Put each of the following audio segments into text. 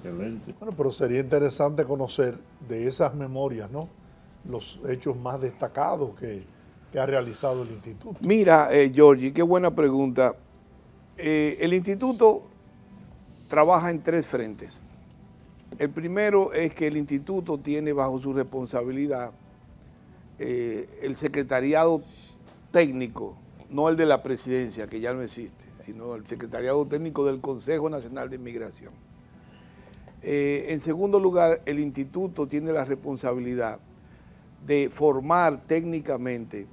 Excelente. Bueno, pero sería interesante conocer de esas memorias, ¿no? Los hechos más destacados que ha realizado el instituto. Mira, Georgie, qué buena pregunta. El instituto trabaja en tres frentes. El primero es que el instituto tiene bajo su responsabilidad el secretariado técnico, no el de la presidencia, que ya no existe, sino el secretariado técnico del Consejo Nacional de Inmigración. En segundo lugar, el instituto tiene la responsabilidad de formar técnicamente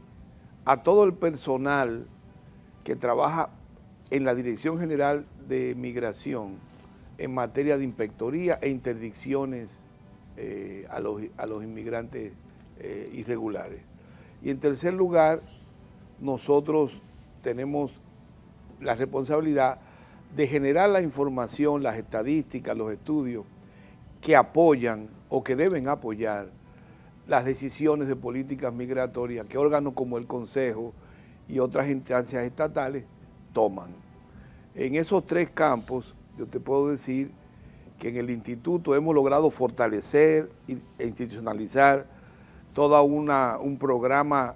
a todo el personal que trabaja en la Dirección General de Migración en materia de inspectoría e interdicciones a los inmigrantes irregulares. Y en tercer lugar, nosotros tenemos la responsabilidad de generar la información, las estadísticas, los estudios que apoyan o que deben apoyar las decisiones de políticas migratorias que órganos como el Consejo y otras instancias estatales toman. En esos tres campos, yo te puedo decir que en el instituto hemos logrado fortalecer e institucionalizar todo un programa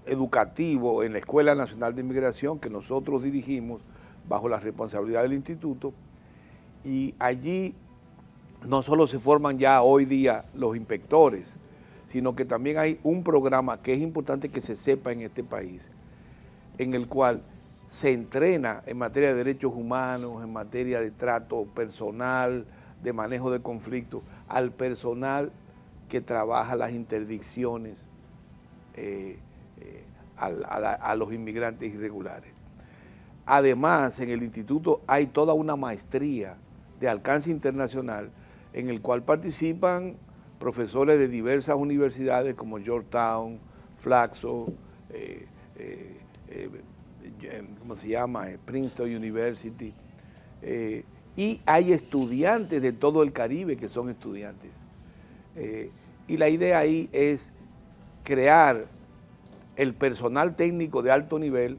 educativo en la Escuela Nacional de Inmigración que nosotros dirigimos bajo la responsabilidad del instituto, y allí no solo se forman ya hoy día los inspectores, sino que también hay un programa que es importante que se sepa en este país, en el cual se entrena en materia de derechos humanos, en materia de trato personal, de manejo de conflictos, al personal que trabaja las interdicciones a los inmigrantes irregulares. Además, en el instituto hay toda una maestría de alcance internacional en el cual participan profesores de diversas universidades como Georgetown, Flaxo, ¿cómo se llama? Princeton University, y hay estudiantes de todo el Caribe que son estudiantes. Y la idea ahí es crear el personal técnico de alto nivel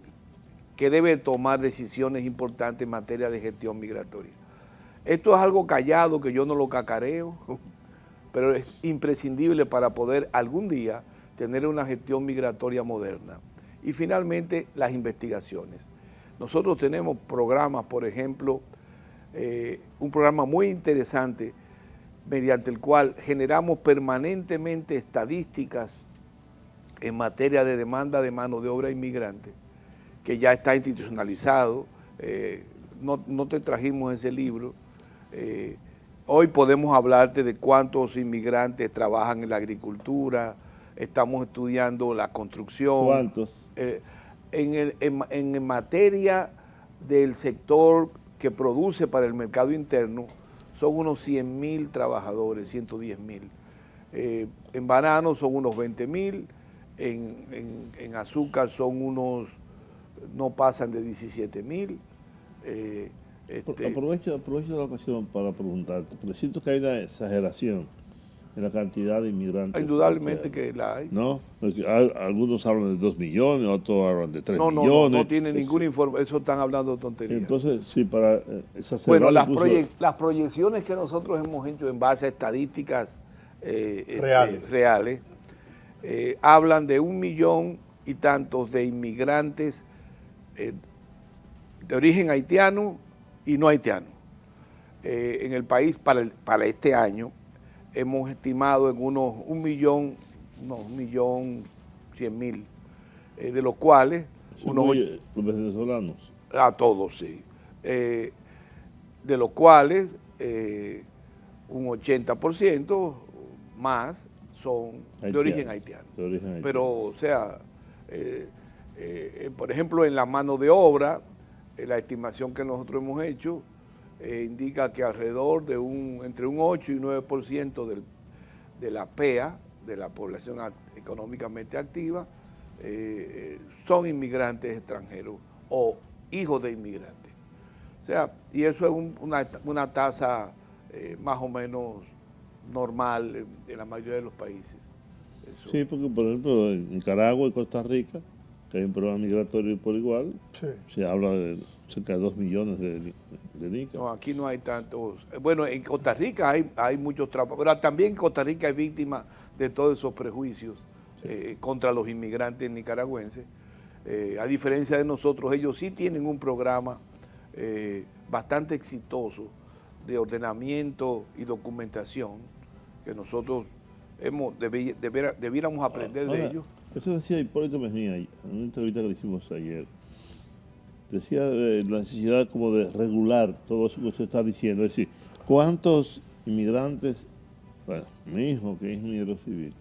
que debe tomar decisiones importantes en materia de gestión migratoria. Esto es algo callado que yo no lo cacareo, pero es imprescindible para poder algún día tener una gestión migratoria moderna. Y finalmente, las investigaciones. Nosotros tenemos programas, por ejemplo, un programa muy interesante mediante el cual generamos permanentemente estadísticas en materia de demanda de mano de obra inmigrante, que ya está institucionalizado. No te trajimos ese libro. Hoy podemos hablarte de cuántos inmigrantes trabajan en la agricultura, estamos estudiando la construcción. ¿Cuántos? En materia del sector que produce para el mercado interno, son unos 100,000 trabajadores, 110,000. En bananos son unos 20,000, en azúcar son unos, no pasan de 17,000. Aprovecho la ocasión para preguntarte, porque siento que hay una exageración en la cantidad de inmigrantes. Indudablemente que la hay. ¿No? Porque algunos hablan de 2 millones, otros hablan de 3 millones. No tiene ningún informe, eso están hablando de tonterías. Entonces, sí, para exacerbar... Bueno, las proyecciones que nosotros hemos hecho en base a estadísticas reales hablan de 1 millón y tantos de inmigrantes de origen haitiano y no haitiano. En el país para este año hemos estimado en unos 1.100.000, de los cuales... los venezolanos. A todos, sí. De los cuales un 80% más son de origen haitiano. Pero, o sea, por ejemplo, en la mano de obra, la estimación que nosotros hemos hecho indica que alrededor de entre un 8 y 9% de la PEA, de la población económicamente activa, son inmigrantes extranjeros o hijos de inmigrantes. O sea, y eso es una tasa más o menos normal en la mayoría de los países. Eso. Sí, porque por ejemplo en Nicaragua y Costa Rica, que hay un programa migratorio por igual, se habla de cerca de 2 millones de de Nica. No, aquí no hay tantos. Bueno, en Costa Rica hay muchos trabajos, pero también en Costa Rica hay víctimas de todos esos prejuicios contra los inmigrantes nicaragüenses. A diferencia de nosotros, ellos sí tienen un programa bastante exitoso de ordenamiento y documentación que nosotros debiéramos aprender de ellos. Eso decía Hipólito Mejía en una entrevista que le hicimos ayer. Decía de la necesidad como de regular todo eso que usted está diciendo. Es decir, ¿cuántos inmigrantes? Bueno, mi hijo, que es ingeniero civil,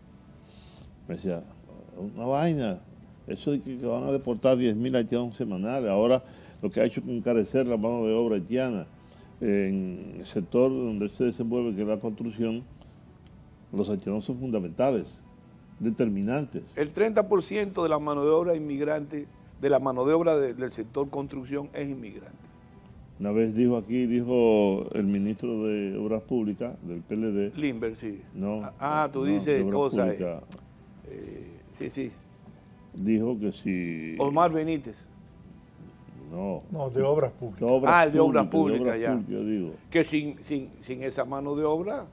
me decía, una vaina, eso de que van a deportar 10.000 haitianos semanales, ahora lo que ha hecho es encarecer la mano de obra haitiana. En el sector donde se desenvuelve, que es la construcción, los haitianos son fundamentales, determinantes. El 30% de la mano de obra inmigrante, de la mano de obra del sector construcción es inmigrante. Una vez dijo el ministro de Obras Públicas del PLD. Limber, sí. No. Tú dices cosas. Sí. Dijo que si... Omar Benítez. No, de Obras Públicas. De Obras Públicas, ya. Yo digo. Que sin esa mano de obra...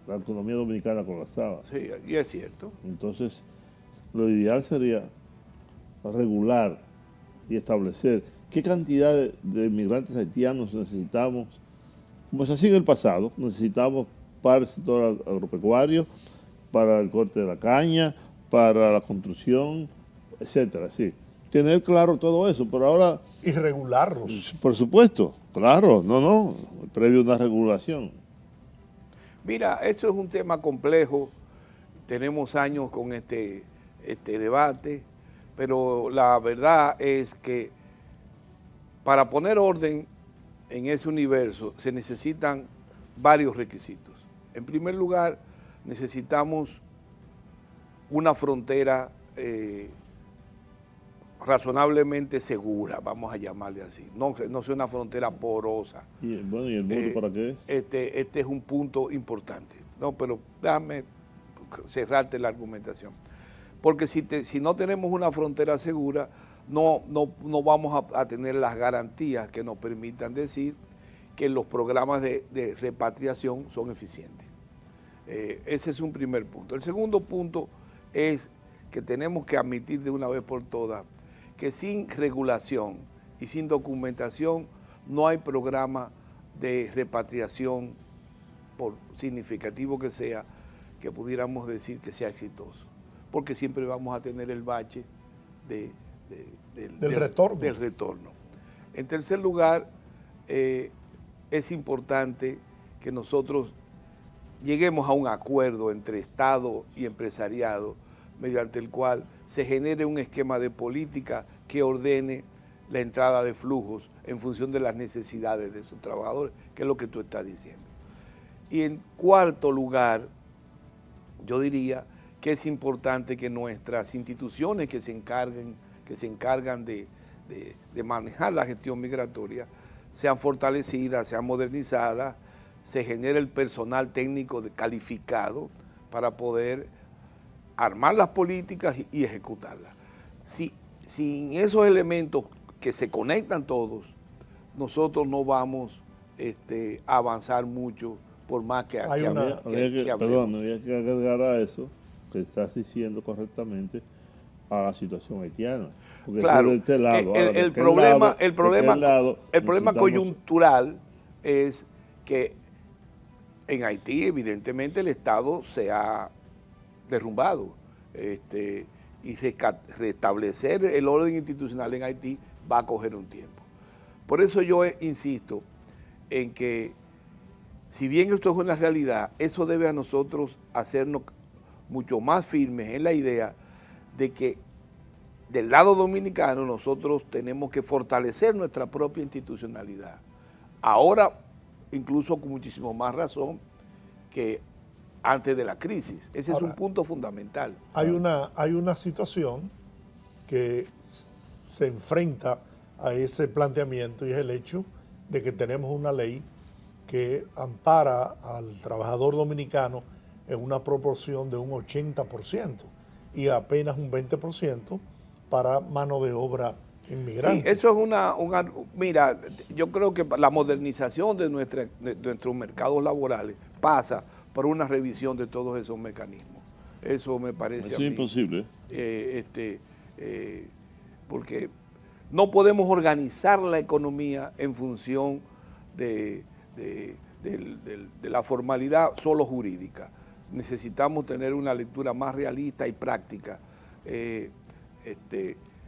La economía dominicana colapsaba. Sí, y es cierto. Entonces, lo ideal sería regular y establecer qué cantidad de inmigrantes haitianos necesitamos, como se hacía en el pasado, necesitamos para el sector agropecuario, para el corte de la caña, para la construcción, etcétera. Sí. Tener claro todo eso, pero ahora... Y regularlos. Por supuesto, claro, previo a una regulación. Mira, eso es un tema complejo, tenemos años con este debate, pero la verdad es que para poner orden en ese universo se necesitan varios requisitos. En primer lugar, necesitamos una frontera razonablemente segura, vamos a llamarle así, no sea una frontera porosa. ¿Y el voto para qué es? Este es un punto importante, pero déjame cerrarte la argumentación. Porque si no tenemos una frontera segura, no vamos a tener las garantías que nos permitan decir que los programas de repatriación son eficientes. Ese es un primer punto. El segundo punto es que tenemos que admitir de una vez por todas que sin regulación y sin documentación no hay programa de repatriación, por significativo que sea, que pudiéramos decir que sea exitoso. Porque siempre vamos a tener el bache del retorno. En tercer lugar, es importante que nosotros lleguemos a un acuerdo entre Estado y empresariado, mediante el cual se genere un esquema de política que ordene la entrada de flujos en función de las necesidades de sus trabajadores, que es lo que tú estás diciendo. Y en cuarto lugar, yo diría que es importante que nuestras instituciones que se encargan de manejar la gestión migratoria sean fortalecidas, sean modernizadas, se genere el personal técnico calificado para poder armar las políticas y ejecutarlas. Sin esos elementos que se conectan todos, nosotros no vamos a avanzar mucho, por más que hablemos. Perdón, me había que agregar a eso que estás diciendo correctamente a la situación haitiana. Porque claro, de este lado, el problema coyuntural es que en Haití, evidentemente, el Estado se ha derrumbado y restablecer el orden institucional en Haití va a coger un tiempo. Por eso yo insisto en que, si bien esto es una realidad, eso debe a nosotros hacernos mucho más firmes en la idea de que del lado dominicano nosotros tenemos que fortalecer nuestra propia institucionalidad. Ahora, incluso con muchísimo más razón que antes de la crisis. Ese es un punto fundamental. Hay una situación que se enfrenta a ese planteamiento y es el hecho de que tenemos una ley que ampara al trabajador dominicano en una proporción de un 80% y apenas un 20% para mano de obra inmigrantes. Sí, eso es mira, yo creo que la modernización de nuestros mercados laborales pasa por una revisión de todos esos mecanismos. Eso me parece Eso a mí. es imposible. Porque no podemos organizar la economía en función de la formalidad solo jurídica. Necesitamos tener una lectura más realista y práctica.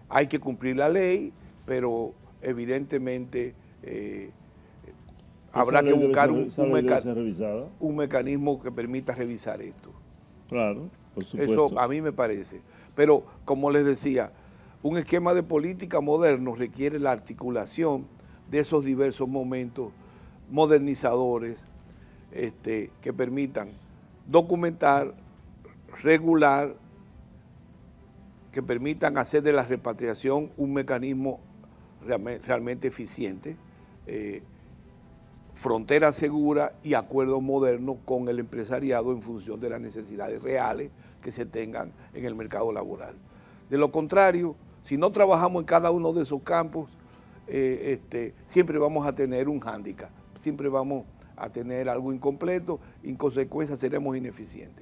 Hay que cumplir la ley, pero evidentemente habrá que buscar un mecanismo que permita revisar esto. Claro, por supuesto. Eso a mí me parece. Pero, como les decía, un esquema de política moderno requiere la articulación de esos diversos momentos modernizadores que permitan documentar, regular, que permitan hacer de la repatriación un mecanismo realmente eficiente, frontera segura y acuerdos modernos con el empresariado en función de las necesidades reales que se tengan en el mercado laboral. De lo contrario, si no trabajamos en cada uno de esos campos, siempre vamos a tener un hándicap, siempre vamos a tener algo incompleto y en consecuencia seremos ineficientes.